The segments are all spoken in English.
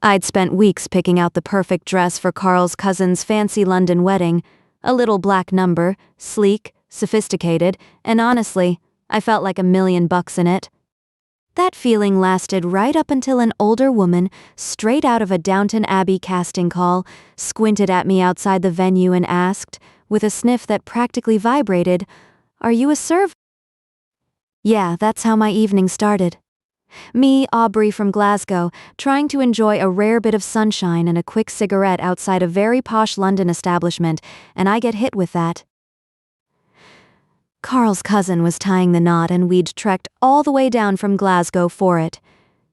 I'd spent weeks picking out the perfect dress for Carl's cousin's fancy London wedding, a little black number, sleek, sophisticated, and honestly, I felt like $1,000,000 in it. That feeling lasted right up until an older woman, straight out of a Downton Abbey casting call, squinted at me outside the venue and asked, with a sniff that practically vibrated, "Are you a serv?" Yeah, that's how my evening started. Me, Aubrey from Glasgow, trying to enjoy a rare bit of sunshine and a quick cigarette outside a very posh London establishment, and I get hit with that. Carl's cousin was tying the knot and we'd trekked all the way down from Glasgow for it.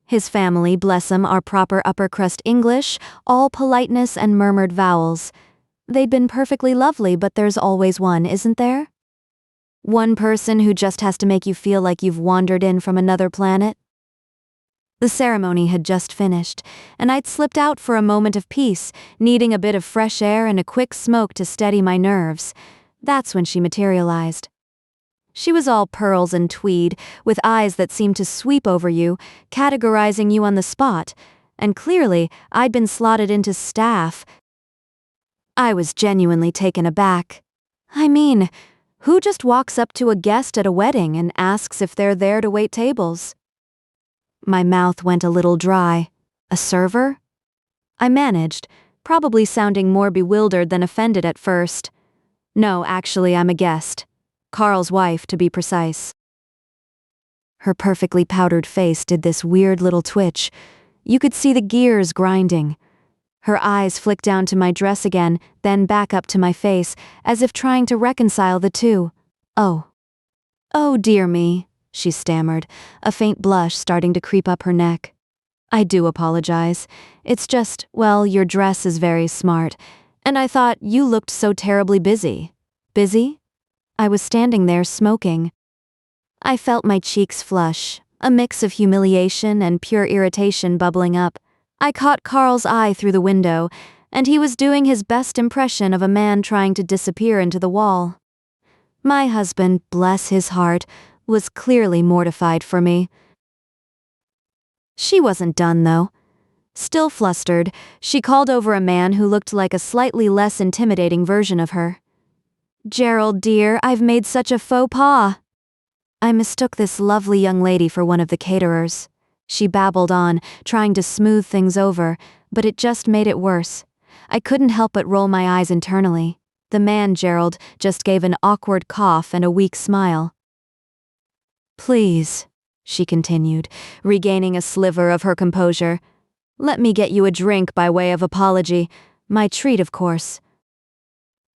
His family, bless 'em, are proper upper-crust English, all politeness and murmured vowels. They'd been perfectly lovely, but there's always one, isn't there? One person who just has to make you feel like you've wandered in from another planet. The ceremony had just finished, and I'd slipped out for a moment of peace, needing a bit of fresh air and a quick smoke to steady my nerves. That's when she materialized. She was all pearls and tweed, with eyes that seemed to sweep over you, categorizing you on the spot, and clearly I'd been slotted into staff. I was genuinely taken aback. I mean, who just walks up to a guest at a wedding and asks if they're there to wait tables? My mouth went a little dry. A server? I managed, probably sounding more bewildered than offended at first. No, actually, I'm a guest. Carl's wife, to be precise. Her perfectly powdered face did this weird little twitch. You could see the gears grinding. Her eyes flicked down to my dress again, then back up to my face, as if trying to reconcile the two. Oh. Oh, dear me, she stammered, a faint blush starting to creep up her neck. I do apologize. It's just, well, your dress is very smart, and I thought you looked so terribly busy. Busy? I was standing there smoking. I felt my cheeks flush, a mix of humiliation and pure irritation bubbling up. I caught Carl's eye through the window, and he was doing his best impression of a man trying to disappear into the wall. My husband, bless his heart, was clearly mortified for me. She wasn't done, though. Still flustered, she called over a man who looked like a slightly less intimidating version of her. "Gerald, dear, I've made such a faux pas." I mistook this lovely young lady for one of the caterers. She babbled on, trying to smooth things over, but it just made it worse. I couldn't help but roll my eyes internally. The man, Gerald, just gave an awkward cough and a weak smile. "Please," she continued, regaining a sliver of her composure. "Let me get you a drink by way of apology. My treat, of course."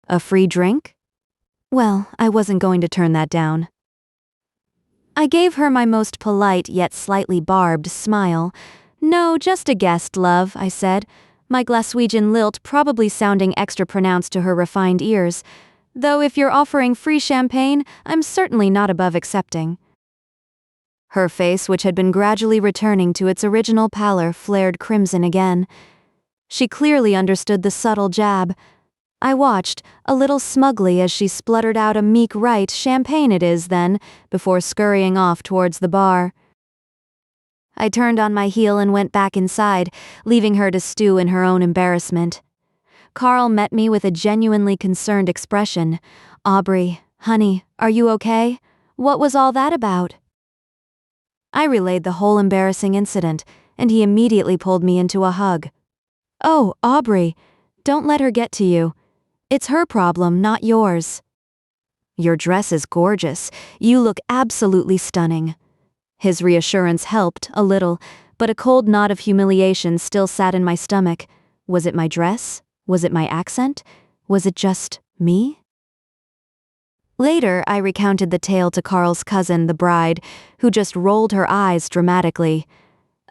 A free drink? Well, I wasn't going to turn that down. I gave her my most polite yet slightly barbed smile. "No, just a guest, love," I said, my Glaswegian lilt probably sounding extra pronounced to her refined ears, though if you're offering free champagne, I'm certainly not above accepting. Her face, which had been gradually returning to its original pallor, flared crimson again. She clearly understood the subtle jab. I watched, a little smugly as she spluttered out a meek right, "Champagne it is, then," before scurrying off towards the bar. I turned on my heel and went back inside, leaving her to stew in her own embarrassment. Carl met me with a genuinely concerned expression. "Aubrey, honey, are you okay? What was all that about?" I relayed the whole embarrassing incident, and he immediately pulled me into a hug. "Oh, Aubrey, don't let her get to you. It's her problem, not yours." "Your dress is gorgeous. You look absolutely stunning." His reassurance helped, a little, but a cold knot of humiliation still sat in my stomach. Was it my dress? Was it my accent? Was it just me? Later, I recounted the tale to Carl's cousin, the bride, who just rolled her eyes dramatically.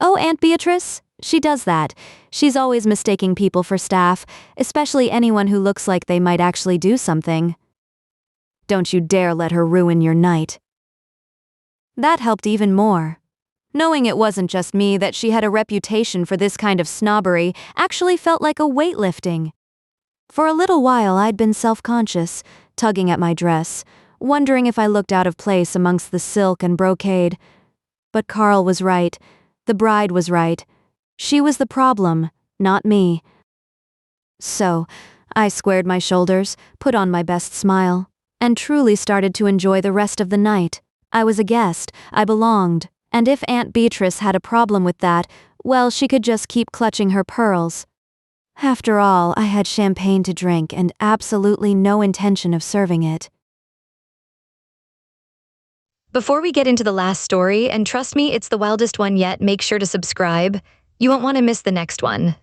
"Oh, Aunt Beatrice? She does that. She's always mistaking people for staff, especially anyone who looks like they might actually do something." "Don't you dare let her ruin your night." That helped even more. Knowing it wasn't just me that she had a reputation for this kind of snobbery actually felt like a weightlifting. For a little while I'd been self-conscious, tugging at my dress, wondering if I looked out of place amongst the silk and brocade. But Carl was right. The bride was right. She was the problem, Not me. So, I squared my shoulders, put on my best smile, and truly started to enjoy the rest of the night. I was a guest, I belonged, and if Aunt Beatrice had a problem with that, well, she could just keep clutching her pearls. After all, I had champagne to drink and absolutely no intention of serving it. Before we get into the last story, and trust me, it's the wildest one yet, make sure to subscribe. You won't want to miss the next one.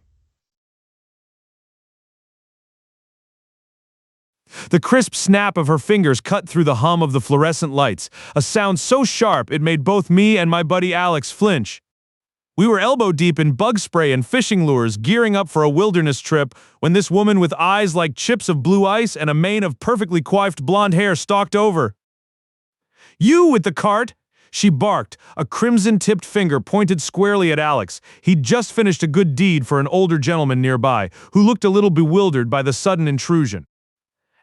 The crisp snap of her fingers cut through the hum of the fluorescent lights, a sound so sharp it made both me and my buddy Alex flinch. We were elbow-deep in bug spray and fishing lures, gearing up for a wilderness trip, when this woman with eyes like chips of blue ice and a mane of perfectly coiffed blonde hair stalked over. "You with the cart!" she barked, a crimson-tipped finger pointed squarely at Alex. He'd just finished a good deed for an older gentleman nearby, who looked a little bewildered by the sudden intrusion.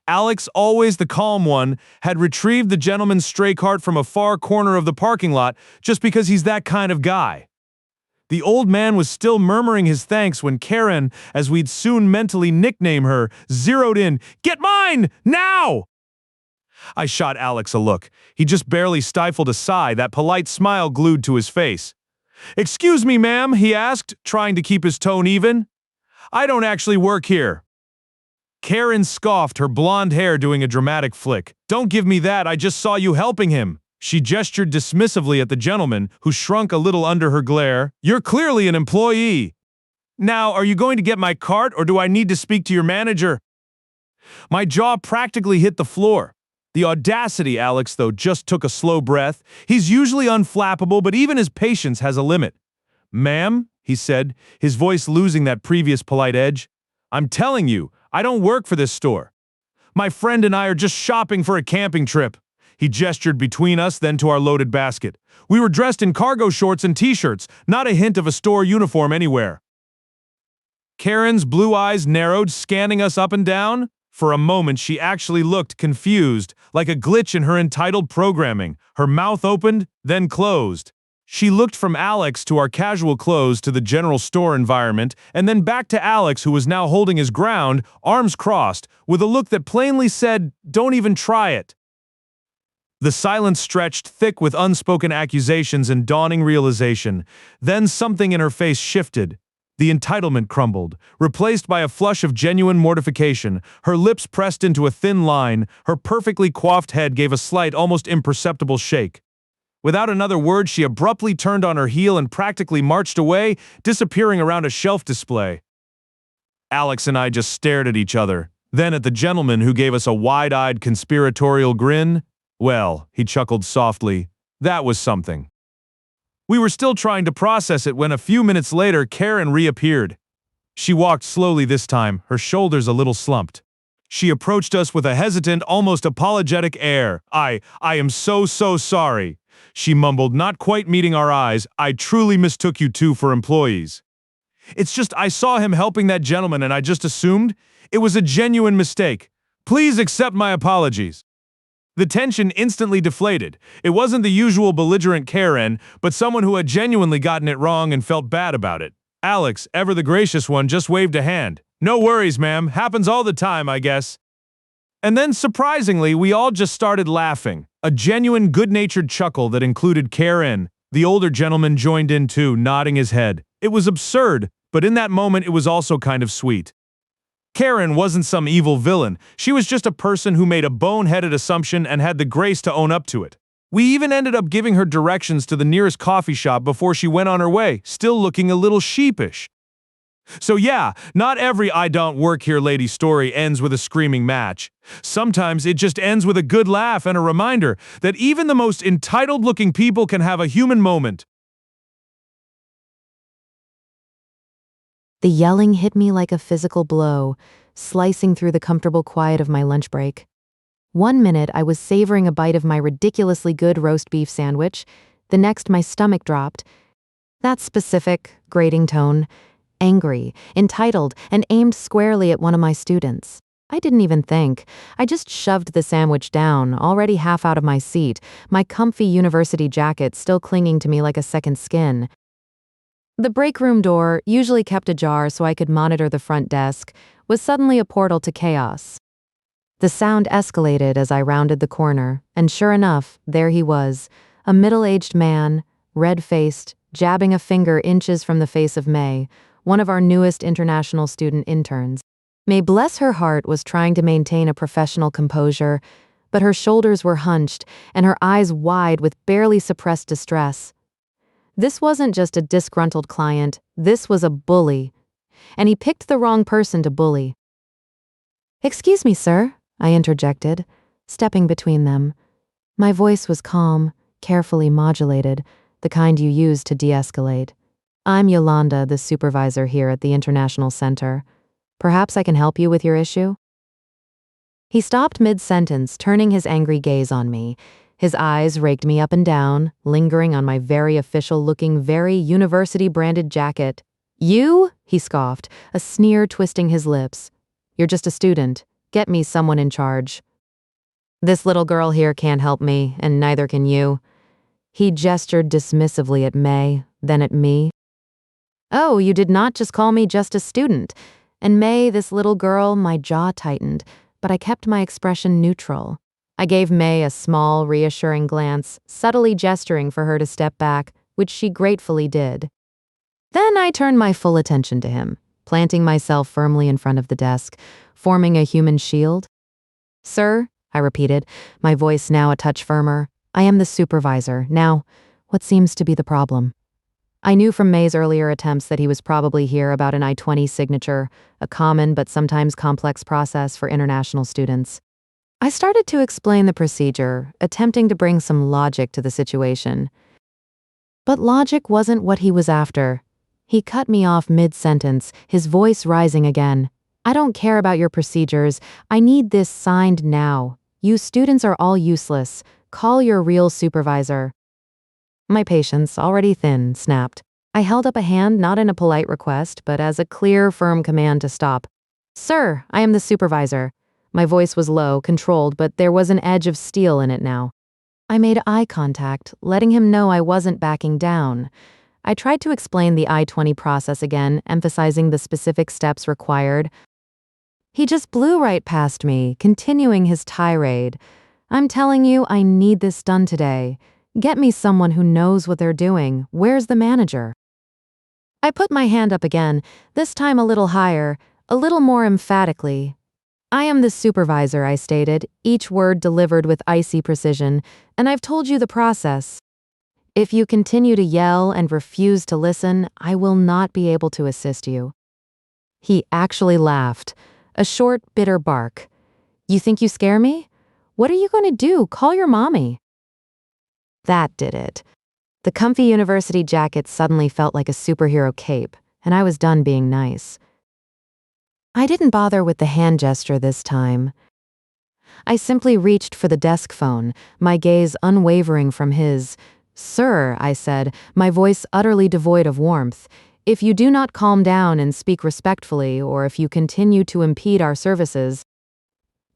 Alex, always the calm one, had retrieved the gentleman's stray cart from a far corner of the parking lot just because he's that kind of guy. The old man was still murmuring his thanks when Karen, as we'd soon mentally nickname her, zeroed in. "Get mine! Now!" I shot Alex a look. He just barely stifled a sigh, that polite smile glued to his face. "Excuse me, ma'am," he asked, trying to keep his tone even. "I don't actually work here." Karen scoffed, her blonde hair doing a dramatic flick. "Don't give me that, I just saw you helping him." She gestured dismissively at the gentleman, who shrunk a little under her glare. "You're clearly an employee. Now, are you going to get my cart, or do I need to speak to your manager?" My jaw practically hit the floor. The audacity, Alex, though, just took a slow breath. He's usually unflappable, but even his patience has a limit. "Ma'am," he said, his voice losing that previous polite edge, "I'm telling you, I don't work for this store. My friend and I are just shopping for a camping trip." He gestured between us, then to our loaded basket. We were dressed in cargo shorts and t-shirts, not a hint of a store uniform anywhere. Karen's blue eyes narrowed, scanning us up and down. For a moment, she actually looked confused, like a glitch in her entitled programming. Her mouth opened, then closed. She looked from Alex to our casual clothes to the general store environment, and then back to Alex, who was now holding his ground, arms crossed, with a look that plainly said, "Don't even try it." The silence stretched, thick with unspoken accusations and dawning realization. Then something in her face shifted. The entitlement crumbled, replaced by a flush of genuine mortification. Her lips pressed into a thin line, her perfectly coiffed head gave a slight, almost imperceptible shake. Without another word, she abruptly turned on her heel and practically marched away, disappearing around a shelf display. Alex and I just stared at each other, then at the gentleman who gave us a wide-eyed conspiratorial grin. Well, he chuckled softly, that was something. We were still trying to process it when a few minutes later Karen reappeared. She walked slowly this time, her shoulders a little slumped. She approached us with a hesitant, almost apologetic air. I am so sorry," she mumbled, not quite meeting our eyes. "I truly mistook you two for employees. It's just I saw him helping that gentleman and I just assumed it was a genuine mistake. Please accept my apologies." The tension instantly deflated. It wasn't the usual belligerent Karen, but someone who had genuinely gotten it wrong and felt bad about it. Alex, ever the gracious one, just waved a hand. "No worries, ma'am. Happens all the time, I guess." And then, surprisingly, we all just started laughing. A genuine, good-natured chuckle that included Karen. The older gentleman joined in too, nodding his head. It was absurd, but in that moment it was also kind of sweet. Karen wasn't some evil villain. She was just a person who made a boneheaded assumption and had the grace to own up to it. We even ended up giving her directions to the nearest coffee shop before she went on her way, still looking a little sheepish. So yeah, not every I Don't Work Here Lady story ends with a screaming match. Sometimes it just ends with a good laugh and a reminder that even the most entitled-looking people can have a human moment. The yelling hit me like a physical blow, slicing through the comfortable quiet of my lunch break. 1 minute I was savoring a bite of my ridiculously good roast beef sandwich, the next my stomach dropped. That specific, grating tone, angry, entitled, and aimed squarely at one of my students. I didn't even think. I just shoved the sandwich down, already half out of my seat, my comfy university jacket still clinging to me like a second skin. The break room door, usually kept ajar so I could monitor the front desk, was suddenly a portal to chaos. The sound escalated as I rounded the corner, and sure enough, there he was, a middle-aged man, red-faced, jabbing a finger inches from the face of May, one of our newest international student interns. May, bless her heart, was trying to maintain a professional composure, but her shoulders were hunched and her eyes wide with barely suppressed distress. This wasn't just a disgruntled client, this was a bully. And he picked the wrong person to bully. "Excuse me, sir," I interjected, stepping between them. My voice was calm, carefully modulated, the kind you use to de-escalate. "I'm Yolanda, the supervisor here at the International Center. Perhaps I can help you with your issue?" He stopped mid-sentence, turning his angry gaze on me. His eyes raked me up and down, lingering on my very official-looking, very university-branded jacket. "You?" he scoffed, a sneer twisting his lips. "You're just a student. Get me someone in charge. This little girl here can't help me, and neither can you." He gestured dismissively at May, then at me. "Oh, you did not just call me just a student." And May, this little girl, my jaw tightened, but I kept my expression neutral. I gave May a small, reassuring glance, subtly gesturing for her to step back, which she gratefully did. Then I turned my full attention to him, planting myself firmly in front of the desk, forming a human shield. "Sir," I repeated, my voice now a touch firmer, "I am the supervisor. Now, what seems to be the problem?" I knew from May's earlier attempts that he was probably here about an I-20 signature, a common but sometimes complex process for international students. I started to explain the procedure, attempting to bring some logic to the situation. But logic wasn't what he was after. He cut me off mid-sentence, his voice rising again. "I don't care about your procedures. I need this signed now. You students are all useless. Call your real supervisor." My patience, already thin, snapped. I held up a hand not in a polite request, but as a clear, firm command to stop. "Sir, I am the supervisor." My voice was low, controlled, but there was an edge of steel in it now. I made eye contact, letting him know I wasn't backing down. I tried to explain the I-20 process again, emphasizing the specific steps required. He just blew right past me, continuing his tirade. "I'm telling you, I need this done today. Get me someone who knows what they're doing. Where's the manager?" I put my hand up again, this time a little higher, a little more emphatically. "I am the supervisor," I stated, each word delivered with icy precision, "and I've told you the process. If you continue to yell and refuse to listen, I will not be able to assist you." He actually laughed, a short, bitter bark. "You think you scare me? What are you going to do? Call your mommy." That did it. The comfy university jacket suddenly felt like a superhero cape, and I was done being nice. I didn't bother with the hand gesture this time. I simply reached for the desk phone, my gaze unwavering from his. "Sir," I said, my voice utterly devoid of warmth, "if you do not calm down and speak respectfully, or if you continue to impede our services,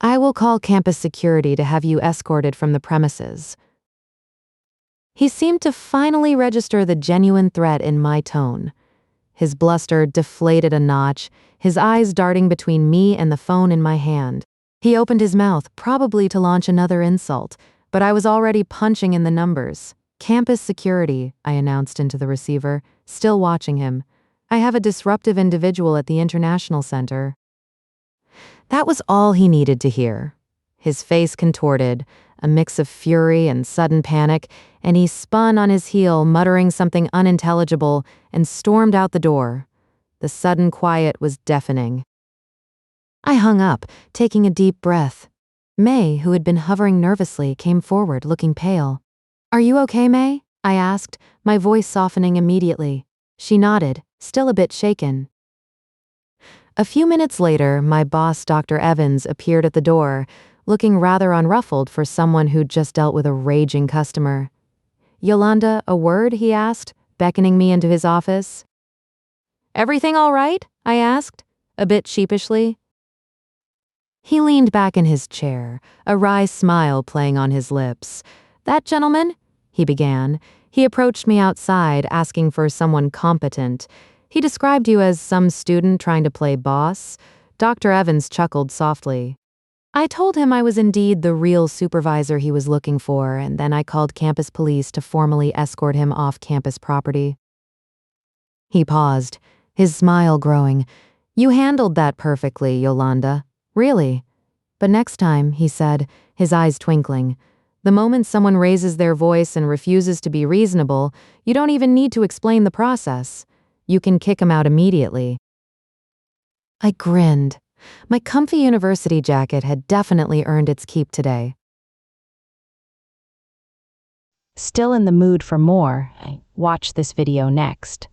I will call campus security to have you escorted from the premises." He seemed to finally register the genuine threat in my tone. His bluster deflated a notch, his eyes darting between me and the phone in my hand. He opened his mouth, probably to launch another insult, but I was already punching in the numbers. "Campus security," I announced into the receiver, still watching him. "I have a disruptive individual at the International Center." That was all he needed to hear. His face contorted, a mix of fury and sudden panic, and he spun on his heel, muttering something unintelligible, and stormed out the door. The sudden quiet was deafening. I hung up, taking a deep breath. May, who had been hovering nervously, came forward, looking pale. "Are you okay, May?" I asked, my voice softening immediately. She nodded, still a bit shaken. A few minutes later, my boss, Dr. Evans, appeared at the door, looking rather unruffled for someone who'd just dealt with a raging customer. "Yolanda, a word?" he asked, beckoning me into his office. "Everything all right?" I asked, a bit sheepishly. He leaned back in his chair, a wry smile playing on his lips. "That gentleman?" he began. He approached me outside asking for someone competent. He described you as some student trying to play boss. Dr. Evans chuckled softly. I told him I was indeed the real supervisor he was looking for, and then I called campus police to formally escort him off campus property. He paused, his smile growing. You handled that perfectly, Yolanda. Really. But next time, he said, his eyes twinkling, the moment someone raises their voice and refuses to be reasonable, you don't even need to explain the process. You can kick him out immediately. I grinned. My comfy university jacket had definitely earned its keep today. Still in the mood for more? Watch this video next.